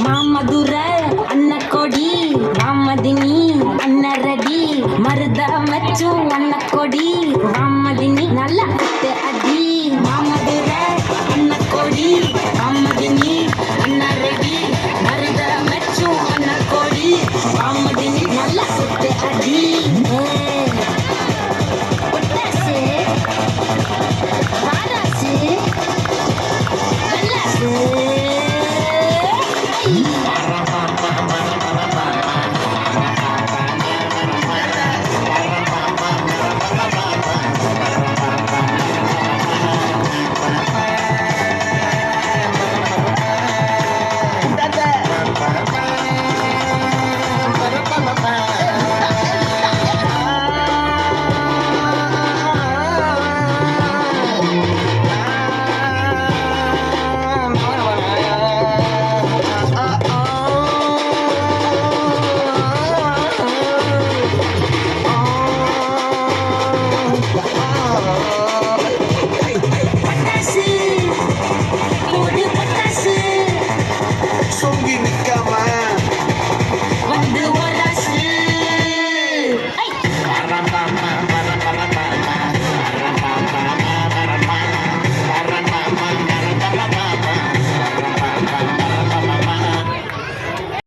மாமதுர அன்ன கொடி ராமதினி அன்னரடி மருத மச்சு அன்ன கொடி ராமதினி நல்ல குத்து அடி மாமதுர அன்ன கொடி ராமதினி அன்னரடி மருத மச்சு அன்ன கொடி ராமதினி நல்ல குத்து அடி ஒட்டாசு வாராசு வெள்ளாசு